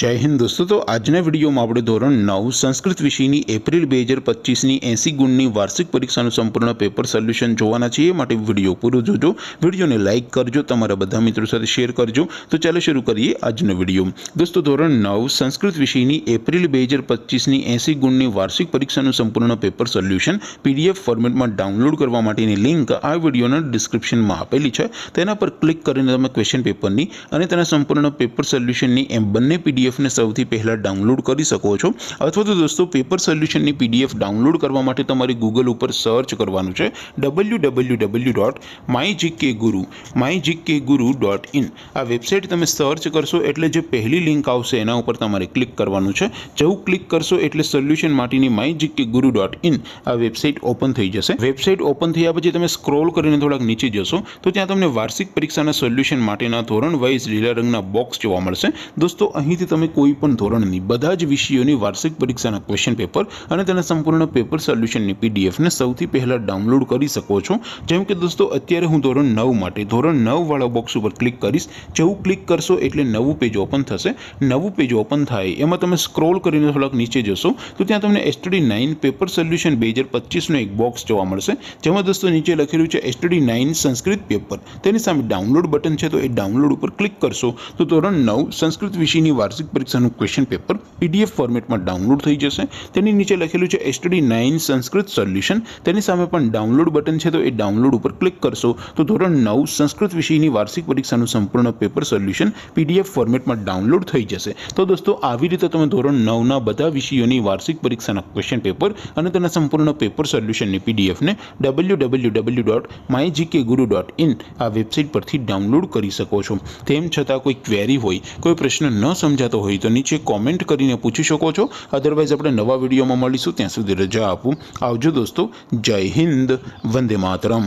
जय हिंद दोस्तों। तो आजना विडियो में આપણે ધોરણ 9 સંસ્કૃત વિષયની એપ્રિલ 2025ની 80 ગુણની વાર્ષિક પરીક્ષાનું સંપૂર્ણ પેપર સોલ્યુશન જોવાના છીએ। માટે વિડિયો પૂરો જોજો, વિડિયોને લાઈક કરજો, તમારા બધા મિત્રો સાથે શેર કરજો। તો ચાલો શરૂ કરીએ આજનો વિડિયો। દોસ્તો ધોરણ 9 સંસ્કૃત વિષયની એપ્રિલ 2025ની 80 ગુણની વાર્ષિક પરીક્ષાનું સંપૂર્ણ પેપર સોલ્યુશન પીડીએફ ફોર્મેટમાં ડાઉનલોડ કરવા માટેની લિંક આ વિડિયોના ડિસ્ક્રિપ્શનમાં આપેલી છે। તેના પર ક્લિક કરીને તમે ક્વેશ્ચન પેપરની અને તેના સંપૂર્ણ પેપર સોલ્યુશનની એમ બંને पीडीएफ ने સૌથી પહેલા ડાઉનલોડ કરી શકો છો। અથવા તો દોસ્તો પેપર સોલ્યુશનની પીડીએફ ડાઉનલોડ કરવા માટે તમારે ગૂગલ ઉપર સર્ચ કરવાનું છે www.mygkguru.in। આ વેબસાઇટ તમે સર્ચ કરશો એટલે જે પહેલી લિંક આવશે એના ઉપર તમારે ક્લિક કરવાનું છે। જેવું ક્લિક કરશો એટલે સોલ્યુશન માટેની mygkguru.in આ વેબસાઇટ ઓપન થઈ જશે। વેબસાઇટ ઓપન થયા પછી તમે સ્ક્રોલ કરીને થોડાક નીચે જશો તો ત્યાં તમને વાર્ષિક પરીક્ષાના સોલ્યુશન માટેના ધોરણ વાઇઝ લીલા રંગના બોક્સ જોવા મળશે। दोस्तों અહીંથી તમે કોઈ પણ ધોરણની બધા જ વિષયોની વાર્ષિક પરીક્ષાના ક્વેશ્ચન પેપર અને તેના સંપૂર્ણ પેપર સોલ્યુશનની પીડીએફ ને સૌથી પહેલા ડાઉનલોડ કરી શકો છો। જેમ કે દોસ્તો અત્યારે હું ધોરણ 9 માટે ધોરણ 9 વાળા બોક્સ ઉપર ક્લિક કરીશ। જેવું ક્લિક કરશો એટલે નવું પેજ ઓપન થશે। નવું પેજ ઓપન થાય એમાં તમે સ્ક્રોલ કરીને થોડાક નીચે જશો તો ત્યાં તમને STD9 પેપર સોલ્યુશન 2025 નો એક બોક્સ જોવા મળશે। જેમાં દોસ્તો નીચે લખેલું છે STD9 સંસ્કૃત પેપર। તેની સામે ડાઉનલોડ બટન છે તો એ ડાઉનલોડ ઉપર ક્લિક કરશો તો ધોરણ 9 સંસ્કૃત વિષયની વાર્ષિક પરીક્ષાનું ક્વેશ્ચન પેપર પીડીએફ ફોર્મેટમાં ડાઉનલોડ થઈ જશે। તેની નીચે લખેલું છે STD9 સંસ્કૃત સોલ્યુશન। તેની સામે પણ ડાઉનલોડ બટન છે તો એ ડાઉનલોડ ઉપર ક્લિક કરશો તો ધોરણ 9 સંસ્કૃત વિષયની વાર્ષિક પરીક્ષાનું સંપૂર્ણ પેપર સોલ્યુશન પીડીએફ ફોર્મેટમાં ડાઉનલોડ થઈ જશે। તો દોસ્તો આવી રીતે તમે ધોરણ 9 ના બધા વિષયોની વાર્ષિક પરીક્ષાના ક્વેશ્ચન પેપર અને તેના સંપૂર્ણ પેપર સોલ્યુશનની પીડીએફ ને www.mygkguru.in આ વેબસાઇટ પરથી ડાઉનલોડ કરી શકો છો। તેમ છતાં કોઈ ક્વેરી હોય, કોઈ પ્રશ્ન ન સમજાતો હોય તો નીચે કોમેન્ટ કરીને પૂછી શકો છો। અધરવાઇઝ આપણે નવા વિડીયોમાં મળીશું, ત્યાં સુધી રજા આપું। આવજો દોસ્તો। જય હિન્દ, વંદે માતરમ।